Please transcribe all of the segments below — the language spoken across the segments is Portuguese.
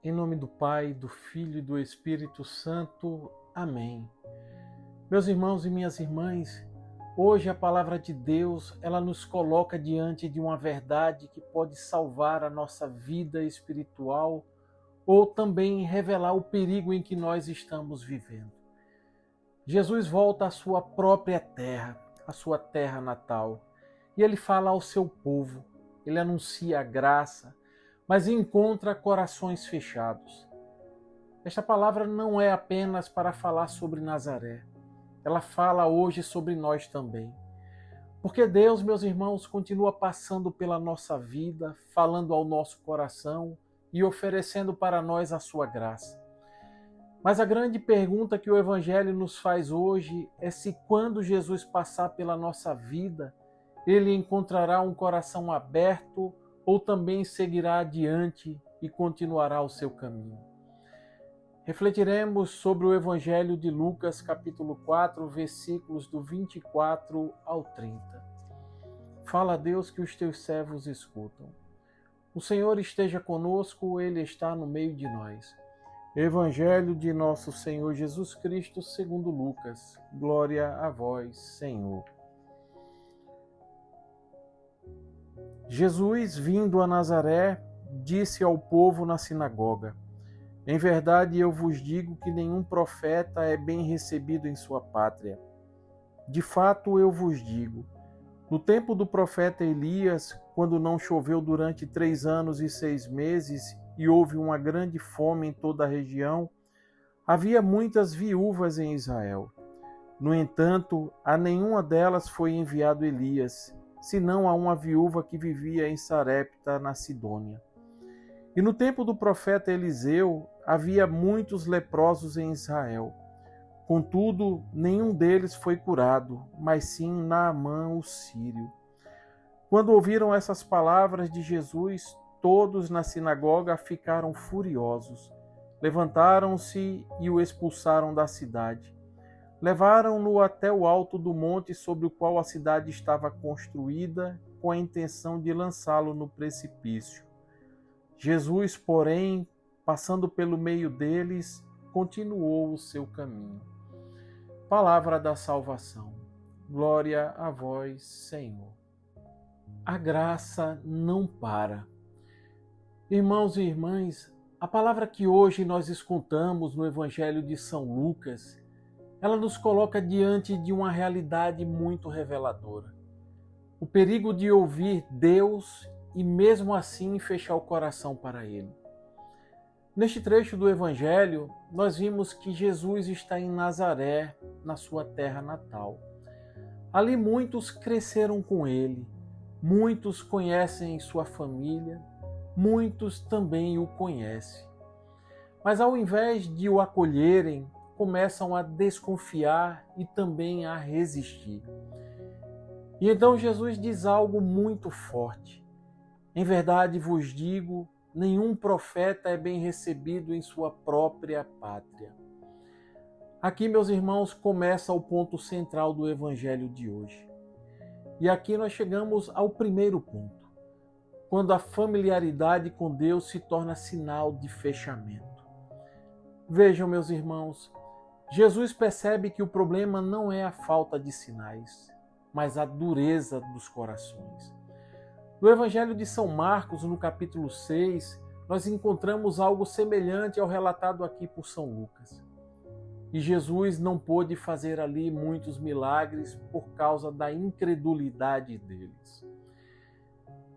Em nome do Pai, do Filho e do Espírito Santo. Amém. Meus irmãos e minhas irmãs, hoje a palavra de Deus, ela nos coloca diante de uma verdade que pode salvar a nossa vida espiritual ou também revelar o perigo em que nós estamos vivendo. Jesus volta à sua própria terra, à sua terra natal, e ele fala ao seu povo, ele anuncia a graça, mas encontra corações fechados. Esta palavra não é apenas para falar sobre Nazaré, ela fala hoje sobre nós também. Porque Deus, meus irmãos, continua passando pela nossa vida, falando ao nosso coração e oferecendo para nós a sua graça. Mas a grande pergunta que o Evangelho nos faz hoje é se quando Jesus passar pela nossa vida, ele encontrará um coração aberto ou também seguirá adiante e continuará o seu caminho. Refletiremos sobre o Evangelho de Lucas, capítulo 4, versículos do 24 ao 30. Fala a Deus que os teus servos escutam. O Senhor esteja conosco, Ele está no meio de nós. Evangelho de nosso Senhor Jesus Cristo, segundo Lucas. Glória a vós, Senhor. Jesus, vindo a Nazaré, disse ao povo na sinagoga: Em verdade eu vos digo que nenhum profeta é bem recebido em sua pátria. De fato eu vos digo, no tempo do profeta Elias, quando não choveu durante 3 anos e 6 meses e houve uma grande fome em toda a região, havia muitas viúvas em Israel. No entanto, a nenhuma delas foi enviado Elias, senão a uma viúva que vivia em Sarepta, na Sidônia. E no tempo do profeta Eliseu, havia muitos leprosos em Israel. Contudo, nenhum deles foi curado, mas sim Naamã, o sírio. Quando ouviram essas palavras de Jesus, todos na sinagoga ficaram furiosos. Levantaram-se e o expulsaram da cidade. Levaram-no até o alto do monte sobre o qual a cidade estava construída, com a intenção de lançá-lo no precipício. Jesus, porém, passando pelo meio deles, continuou o seu caminho. Palavra da salvação. Glória a vós, Senhor. A graça não para. Irmãos e irmãs, a palavra que hoje nós escutamos no Evangelho de São Lucas, ela nos coloca diante de uma realidade muito reveladora. O perigo de ouvir Deus e mesmo assim fechar o coração para Ele. Neste trecho do Evangelho, nós vimos que Jesus está em Nazaré, na sua terra natal. Ali muitos cresceram com Ele, muitos conhecem sua família, muitos também o conhecem. Mas ao invés de o acolherem, começam a desconfiar e também a resistir. E então Jesus diz algo muito forte. Em verdade vos digo, nenhum profeta é bem recebido em sua própria pátria. Aqui, meus irmãos, começa o ponto central do Evangelho de hoje. E aqui nós chegamos ao primeiro ponto, quando a familiaridade com Deus se torna sinal de fechamento. Vejam, meus irmãos, Jesus percebe que o problema não é a falta de sinais, mas a dureza dos corações. No Evangelho de São Marcos, no capítulo 6, nós encontramos algo semelhante ao relatado aqui por São Lucas. E Jesus não pôde fazer ali muitos milagres por causa da incredulidade deles.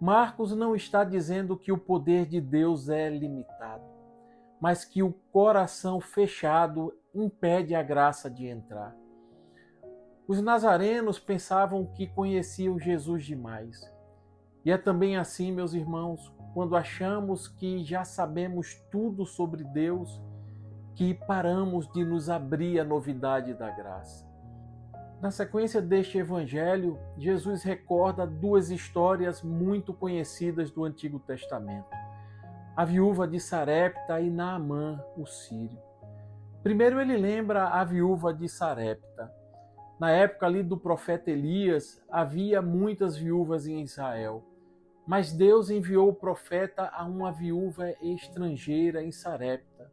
Marcos não está dizendo que o poder de Deus é limitado, mas que o coração fechado impede a graça de entrar. Os nazarenos pensavam que conheciam Jesus demais. E é também assim, meus irmãos, quando achamos que já sabemos tudo sobre Deus, que paramos de nos abrir à novidade da graça. Na sequência deste evangelho, Jesus recorda 2 histórias muito conhecidas do Antigo Testamento: a viúva de Sarepta e Naamã, o sírio. Primeiro ele lembra a viúva de Sarepta. Na época ali do profeta Elias, havia muitas viúvas em Israel. Mas Deus enviou o profeta a uma viúva estrangeira em Sarepta,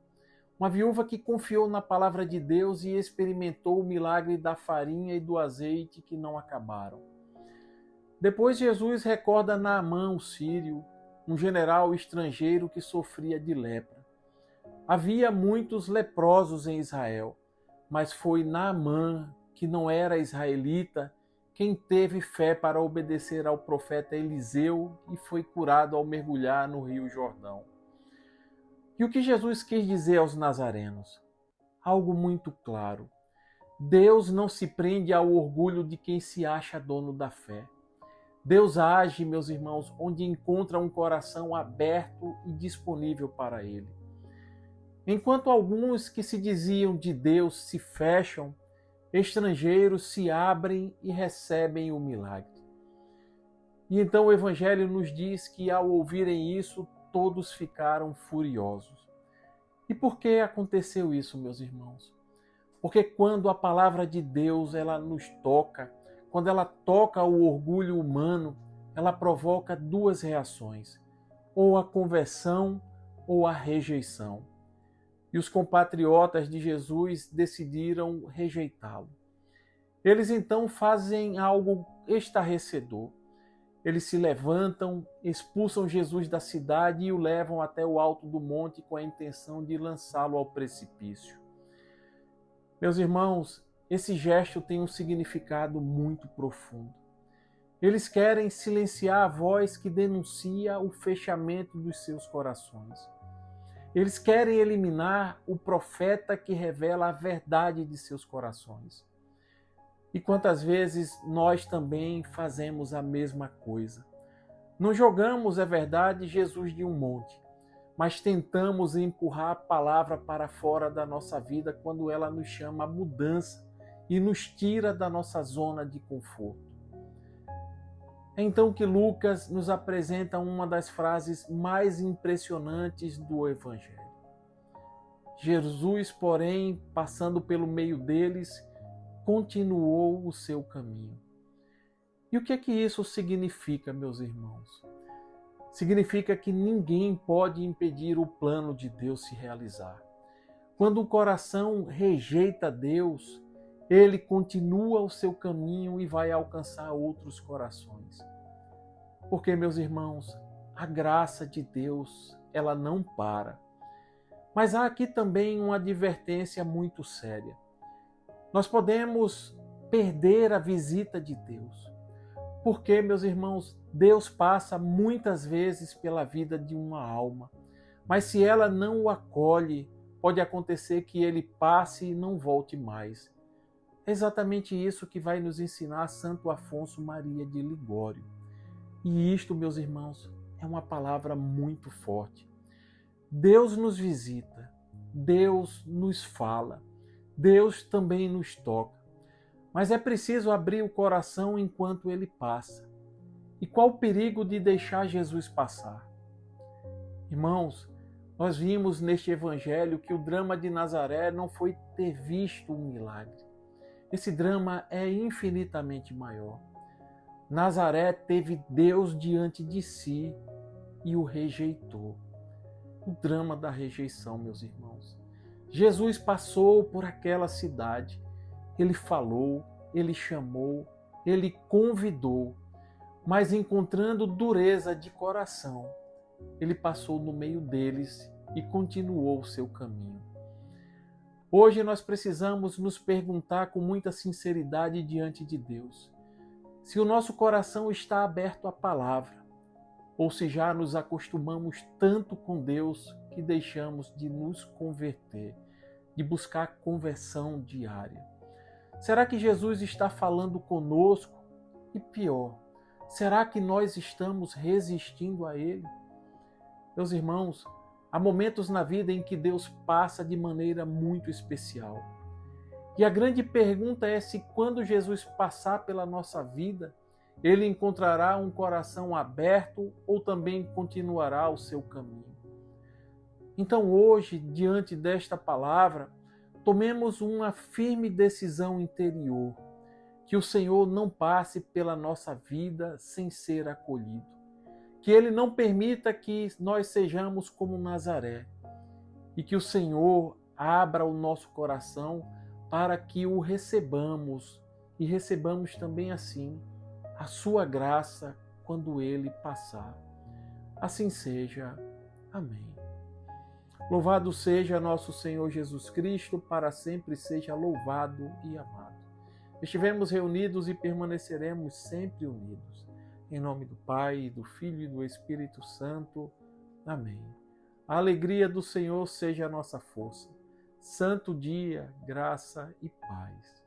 uma viúva que confiou na palavra de Deus e experimentou o milagre da farinha e do azeite que não acabaram. Depois Jesus recorda Naamã, o sírio, um general estrangeiro que sofria de lepra. Havia muitos leprosos em Israel, mas foi Naamã, que não era israelita, quem teve fé para obedecer ao profeta Eliseu e foi curado ao mergulhar no Rio Jordão. E o que Jesus quis dizer aos nazarenos? Algo muito claro. Deus não se prende ao orgulho de quem se acha dono da fé. Deus age, meus irmãos, onde encontra um coração aberto e disponível para Ele. Enquanto alguns que se diziam de Deus se fecham, estrangeiros se abrem e recebem o milagre. E então o Evangelho nos diz que ao ouvirem isso, todos ficaram furiosos. E por que aconteceu isso, meus irmãos? Porque quando a palavra de Deus ela nos toca, quando ela toca o orgulho humano, ela provoca duas reações, ou a conversão ou a rejeição. E os compatriotas de Jesus decidiram rejeitá-lo. Eles então fazem algo estarrecedor. Eles se levantam, expulsam Jesus da cidade e o levam até o alto do monte com a intenção de lançá-lo ao precipício. Meus irmãos, esse gesto tem um significado muito profundo. Eles querem silenciar a voz que denuncia o fechamento dos seus corações. Eles querem eliminar o profeta que revela a verdade de seus corações. E quantas vezes nós também fazemos a mesma coisa. Não jogamos, é verdade, Jesus de um monte, mas tentamos empurrar a palavra para fora da nossa vida quando ela nos chama a mudança e nos tira da nossa zona de conforto. É então que Lucas nos apresenta uma das frases mais impressionantes do Evangelho. Jesus, porém, passando pelo meio deles, continuou o seu caminho. E o que é que isso significa, meus irmãos? Significa que ninguém pode impedir o plano de Deus se realizar. Quando o coração rejeita Deus, ele continua o seu caminho e vai alcançar outros corações. Porque, meus irmãos, a graça de Deus, ela não para. Mas há aqui também uma advertência muito séria. Nós podemos perder a visita de Deus. Porque, meus irmãos, Deus passa muitas vezes pela vida de uma alma. Mas se ela não o acolhe, pode acontecer que ele passe e não volte mais. É exatamente isso que vai nos ensinar Santo Afonso Maria de Ligório. E isto, meus irmãos, é uma palavra muito forte. Deus nos visita, Deus nos fala, Deus também nos toca. Mas é preciso abrir o coração enquanto ele passa. E qual o perigo de deixar Jesus passar? Irmãos, nós vimos neste evangelho que o drama de Nazaré não foi ter visto um milagre. Esse drama é infinitamente maior. Nazaré teve Deus diante de si e o rejeitou. O drama da rejeição, meus irmãos. Jesus passou por aquela cidade. Ele falou, ele chamou, ele convidou, mas encontrando dureza de coração, ele passou no meio deles e continuou o seu caminho. Hoje nós precisamos nos perguntar com muita sinceridade diante de Deus, se o nosso coração está aberto à palavra, ou se já nos acostumamos tanto com Deus que deixamos de nos converter, de buscar conversão diária. Será que Jesus está falando conosco? E pior, será que nós estamos resistindo a Ele? Meus irmãos, há momentos na vida em que Deus passa de maneira muito especial. E a grande pergunta é se quando Jesus passar pela nossa vida, Ele encontrará um coração aberto ou também continuará o seu caminho. Então hoje, diante desta palavra, tomemos uma firme decisão interior, que o Senhor não passe pela nossa vida sem ser acolhido. que Ele não permita que nós sejamos como Nazaré e que o Senhor abra o nosso coração para que o recebamos e recebamos também assim a sua graça quando Ele passar. Assim seja. Amém. Louvado seja nosso Senhor Jesus Cristo, para sempre seja louvado e amado. Estivemos reunidos e permaneceremos sempre unidos. Em nome do Pai, do Filho e do Espírito Santo. Amém. A alegria do Senhor seja a nossa força. Santo dia, graça e paz.